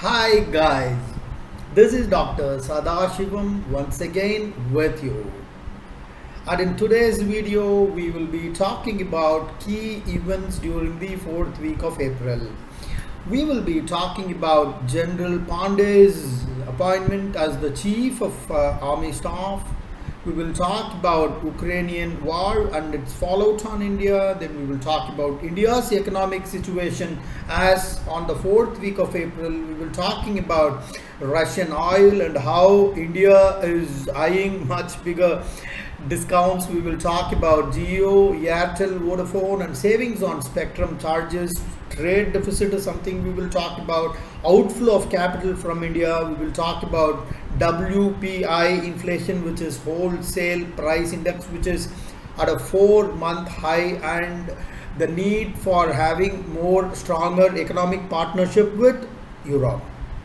Hi guys, this is Dr. Sadasivam once again with you. And in today's video, we will be talking about key events during the fourth week of April. We will be talking about General Pandey's appointment as the Chief of Army Staff. We will talk about Ukrainian war and its fallout on India. Then we will talk about India's economic situation as on the fourth week of April. We will talking about Russian oil and how India is eyeing much bigger discounts. We will talk about Jio, Airtel, Vodafone and savings on spectrum charges. Trade deficit is something we will talk about. Outflow of capital from India. We will talk about WPI inflation, which is wholesale price index, which is at a 4-month high, and the need for having more stronger economic partnership with Europe.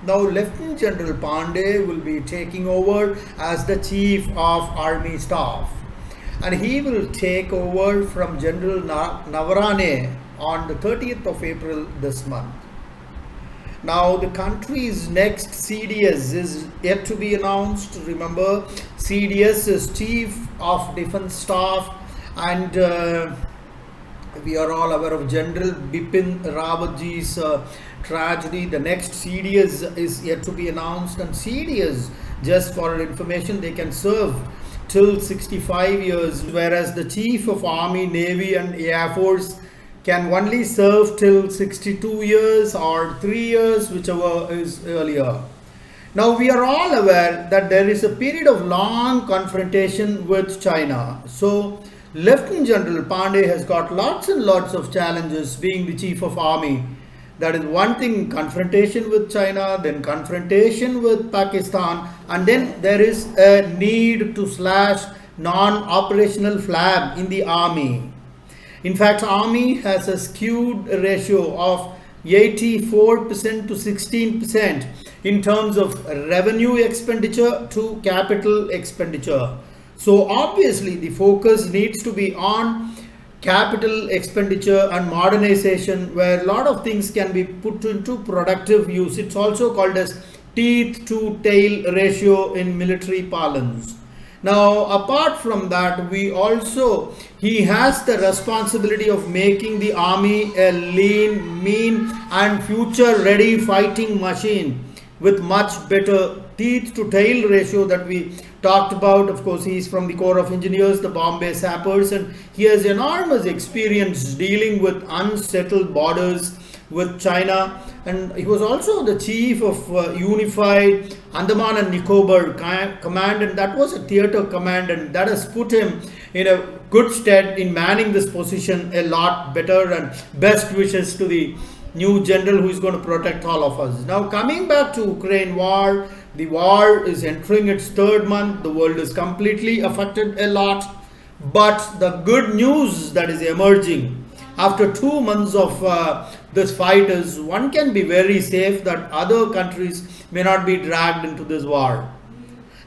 Now, Lieutenant General Pandey will be taking over as the Chief of Army Staff, and he will take over from General Navarane on the 30th of April this month. Now, the country's next CDS is yet to be announced. Remember, CDS is Chief of Defense Staff, and we are all aware of General Bipin Rawatji's tragedy. The next CDS is yet to be announced, and CDS, just for information, they can serve till 65 years, whereas the Chief of Army, Navy and Air Force can only serve till 62 years or 3 years, whichever is earlier. Now, we are all aware that there is a period of long confrontation with China. So, Lieutenant General Pandey has got lots and lots of challenges being the Chief of Army. That is one thing, confrontation with China, then confrontation with Pakistan, and then there is a need to slash non-operational flab in the army. In fact, Army has a skewed ratio of 84% to 16% in terms of revenue expenditure to capital expenditure. So obviously the focus needs to be on capital expenditure and modernization, where a lot of things can be put into productive use. It's also called as teeth to tail ratio in military parlance. Now, apart from that, he has the responsibility of making the army a lean, mean and future ready fighting machine with much better teeth to tail ratio that we talked about. Of course, he is from the Corps of Engineers, the Bombay Sappers, and he has enormous experience dealing with unsettled borders with China, and he was also the Chief of Unified Andaman and Nicobar Command, and that was a theatre command, and that has put him in a good stead in manning this position a lot better. And best wishes to the new general who is going to protect all of us. Now, coming back to Ukraine war, the war is entering its third month. The world is completely affected a lot, but the good news that is emerging after 2 months of this fight is one can be very safe that other countries may not be dragged into this war.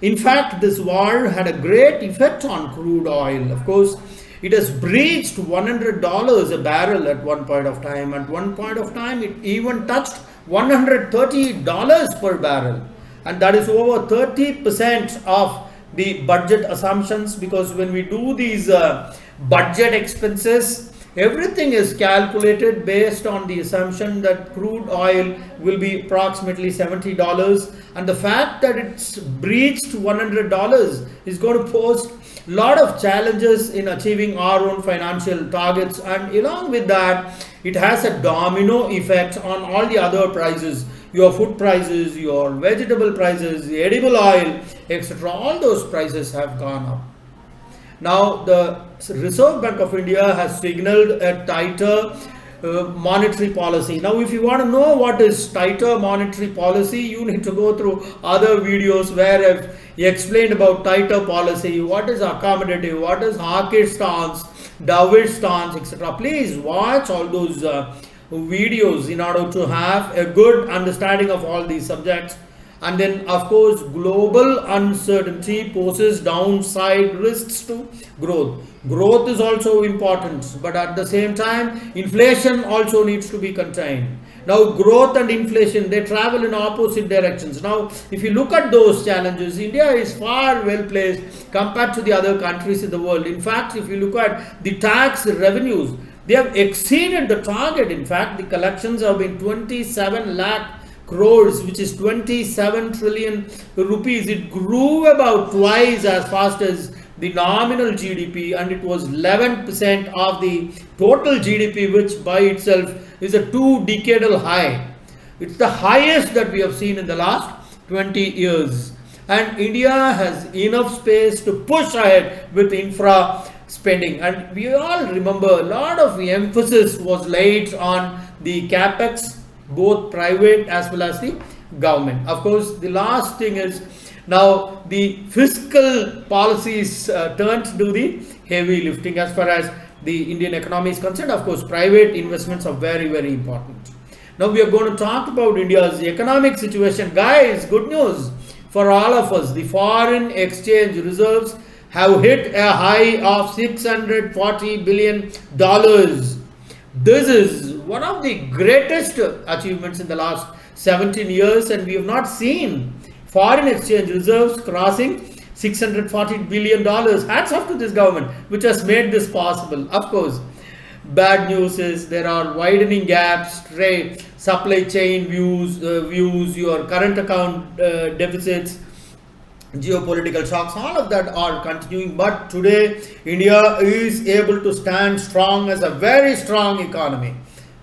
In fact, this war had a great effect on crude oil. Of course, it has breached $100 a barrel at one point of time. At one point of time, it even touched $130 per barrel. And that is over 30% of the budget assumptions, because when we do these budget expenses, everything is calculated based on the assumption that crude oil will be approximately $70, and the fact that it's breached $100 is going to pose a lot of challenges in achieving our own financial targets, and along with that, it has a domino effect on all the other prices, your food prices, your vegetable prices, the edible oil, etc. All those prices have gone up. Now, the Reserve Bank of India has signaled a tighter monetary policy. Now, if you want to know what is tighter monetary policy, you need to go through other videos where I've explained about tighter policy, what is accommodative, what is hawkish stance, dovish stance, etc. Please watch all those videos in order to have a good understanding of all these subjects. And then, of course, global uncertainty poses downside risks to growth. Growth is also important, but at the same time, inflation also needs to be contained. Now growth and inflation, they travel in opposite directions. Now if you look at those challenges, India is far well placed compared to the other countries in the world. In fact, if you look at the tax revenues, they have exceeded the target. In fact, the collections have been 27 lakh crores, which is 27 trillion rupees. It grew about twice as fast as the nominal GDP, and it was 11% of the total GDP, which by itself is a 2-decadal high. It's the highest that we have seen in the last 20 years. And India has enough space to push ahead with infra spending. And we all remember a lot of the emphasis was laid on the capex, both private as well as the government. Of course, the last thing is now the fiscal policies turned to do the heavy lifting as far as the Indian economy is concerned. Of course, private investments are very, very important. Now we are going to talk about India's economic situation. Guys, good news for all of us. The foreign exchange reserves have hit a high of $640 billion. This is one of the greatest achievements in the last 17 years, and we have not seen foreign exchange reserves crossing $640 billion. Hats off to this government, which has made this possible. Of course, bad news is there are widening gaps, trade, supply chain views, your current account deficits, geopolitical shocks, all of that are continuing. But today, India is able to stand strong as a very strong economy.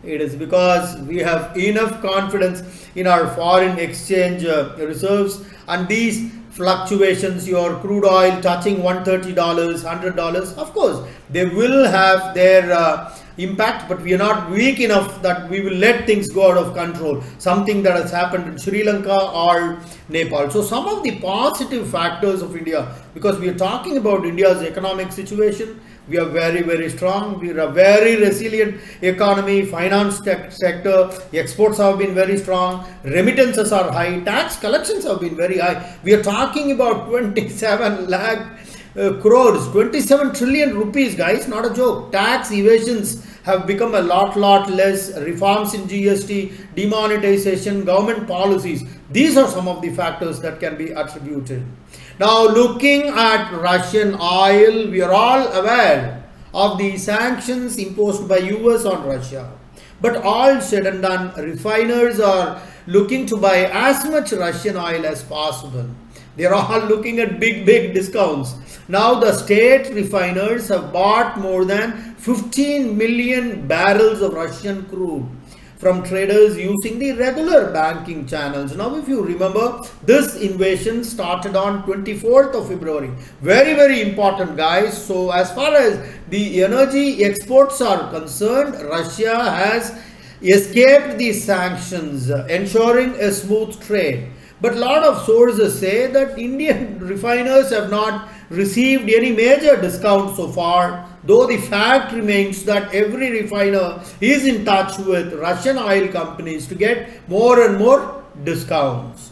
It is because we have enough confidence in our foreign exchange reserves, and these fluctuations, your crude oil touching $130, $100, of course, they will have their impact, but we are not weak enough that we will let things go out of control. Something that has happened in Sri Lanka or Nepal. So some of the positive factors of India, because we are talking about India's economic situation, we are very, very strong. We are a very resilient economy. Finance sector, exports have been very strong. Remittances are high. Tax collections have been very high. We are talking about 27 lakh crores, 27 trillion rupees, guys, not a joke. Tax evasions have become a lot less. Reforms in GST, demonetization, government policies. These are some of the factors that can be attributed. Now, looking at Russian oil, we are all aware of the sanctions imposed by US on Russia. But all said and done, refiners are looking to buy as much Russian oil as possible. They are all looking at big discounts. Now the state refiners have bought more than 15 million barrels of Russian crude from traders using the regular banking channels. Now if you remember, this invasion started on 24th of February. Very important, guys. So as far as the energy exports are concerned, Russia has escaped these sanctions, ensuring a smooth trade. But a lot of sources say that Indian refiners have not received any major discount so far, though the fact remains that every refiner is in touch with Russian oil companies to get more and more discounts.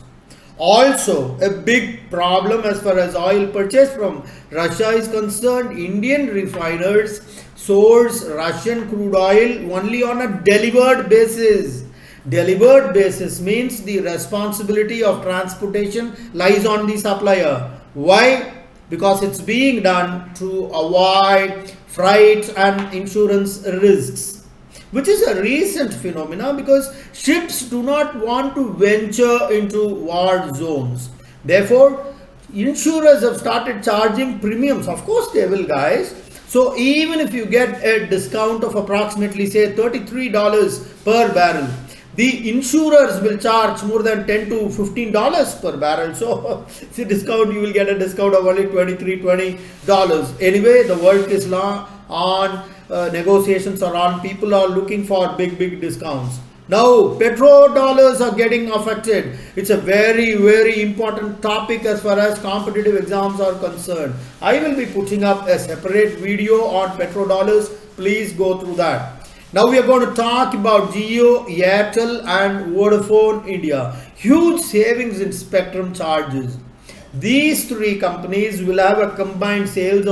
Also, a big problem as far as oil purchase from Russia is concerned, Indian refiners source Russian crude oil only on a delivered basis. Delivered basis means the responsibility of transportation lies on the supplier. Why? Because it's being done to avoid freight and insurance risks, which is a recent phenomenon because ships do not want to venture into war zones. Therefore, insurers have started charging premiums. Of course they will, guys. So even if you get a discount of approximately say $33 per barrel, the insurers will charge more than $10 to $15 per barrel. So the discount, you will get a discount of only $20. Anyway, the work is on, negotiations are on, people are looking for big discounts. Now, petrodollars are getting affected. It's a very important topic as far as competitive exams are concerned. I will be putting up a separate video on petrodollars. Please go through that. Now we are going to talk about Jio, Airtel and Vodafone India. Huge savings in spectrum charges. These three companies will have a combined savings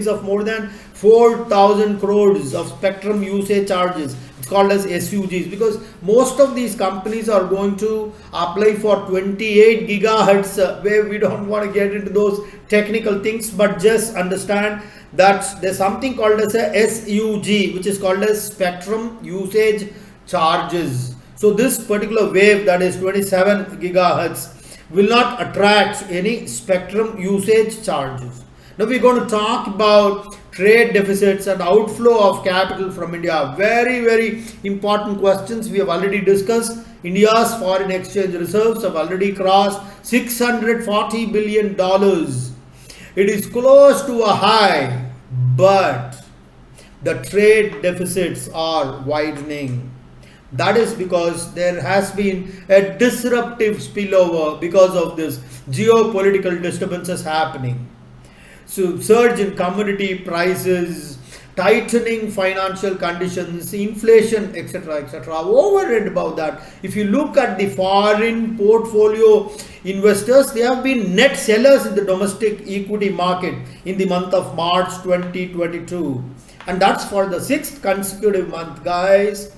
of more than 4,000 crores of spectrum usage charges. It's called as SUGs, because most of these companies are going to apply for 28 gigahertz, where we don't want to get into those technical things, but just understand that there's something called as a SUG, which is called as spectrum usage charges. So this particular wave, that is 27 gigahertz, will not attract any spectrum usage charges. Now we're going to talk about trade deficits and outflow of capital from India. Very, very important questions we have already discussed. India's foreign exchange reserves have already crossed $640 billion. It is close to a high, but the trade deficits are widening. That is because there has been a disruptive spillover because of this geopolitical disturbances happening. So surge in commodity prices, tightening financial conditions, inflation, etc., etc. Over and above that, if you look at the foreign portfolio investors, they have been net sellers in the domestic equity market in the month of March 2022. And that's for the 6th consecutive month, guys.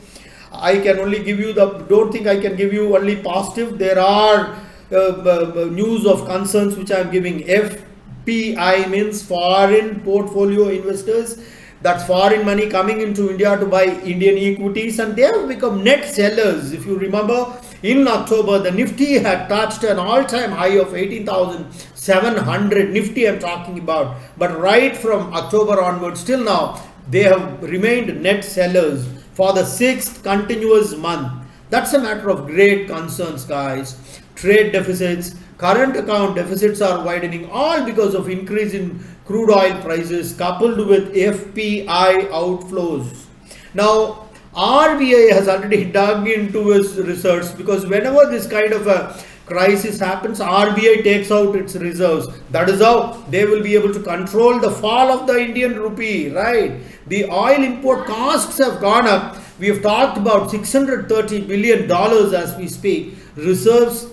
I can only give you don't think I can give you only positive. There are news of concerns which I am giving. FPI means foreign portfolio investors. That's foreign money coming into India to buy Indian equities, and they have become net sellers. If you remember, in October, the Nifty had touched an all-time high of 18,700. Nifty I'm talking about. But right from October onwards till now, they have remained net sellers for the 6th continuous month. That's a matter of great concerns, guys. Trade deficits, current account deficits are widening, all because of increase in crude oil prices coupled with FPI outflows. Now, RBI has already dug into its research, because whenever this kind of a crisis happens, RBI takes out its reserves. That is how they will be able to control the fall of the Indian rupee, right? The oil import costs have gone up. We have talked about $630 billion as we speak. Reserves,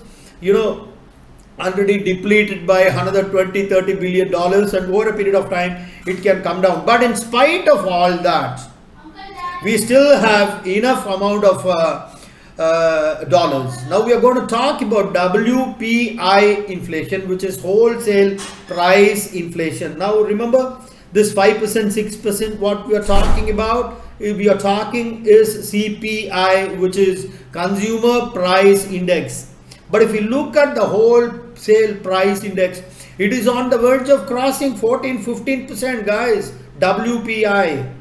already depleted by another $20-30 billion, and over a period of time, it can come down. But in spite of all that, we still have enough amount of dollars. Now we are going to talk about WPI inflation, which is wholesale price inflation. Now remember, this 5%, 6% what we are talking about, we are talking is CPI, which is Consumer Price Index. But if you look at the wholesale price index, it is on the verge of crossing 14-15%, guys. WPI.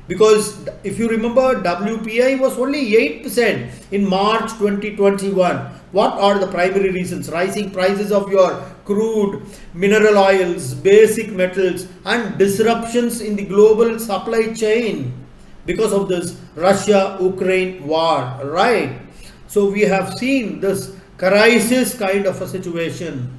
Because if you remember, WPI was only 8% in March 2021. What are the primary reasons? Rising prices of your crude, mineral oils, basic metals, and disruptions in the global supply chain because of this Russia-Ukraine war, right? So we have seen this crisis kind of a situation.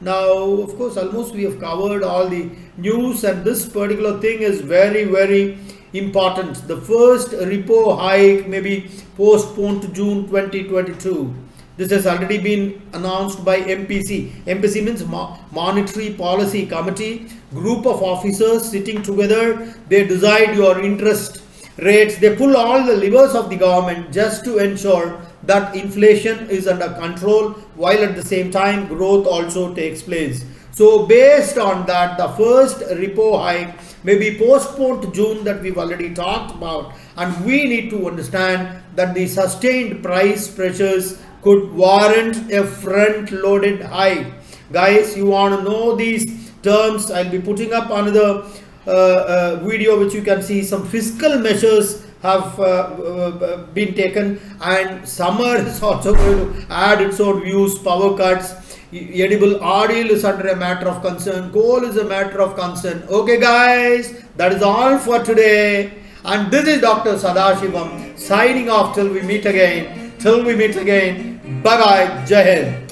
Now, of course, almost we have covered all the news, and this particular thing is very, very important. The first repo hike may be postponed to June 2022. This has already been announced by MPC. MPC means Monetary Policy Committee. Group of officers sitting together. They decide your interest rates. They pull all the levers of the government just to ensure that inflation is under control, while at the same time growth also takes place. So based on that, the first repo hike may be postponed to June, that we've already talked about, and we need to understand that the sustained price pressures could warrant a front-loaded hike. Guys, you want to know these terms, I'll be putting up another video which you can see. Some fiscal measures have been taken, and summer is also going to add its own views. Power cuts, edible oil is under a matter of concern, coal is a matter of concern. Okay guys, that is all for today, and this is Dr. Sadasivam signing off till we meet again. Bye bye. Jai Hind.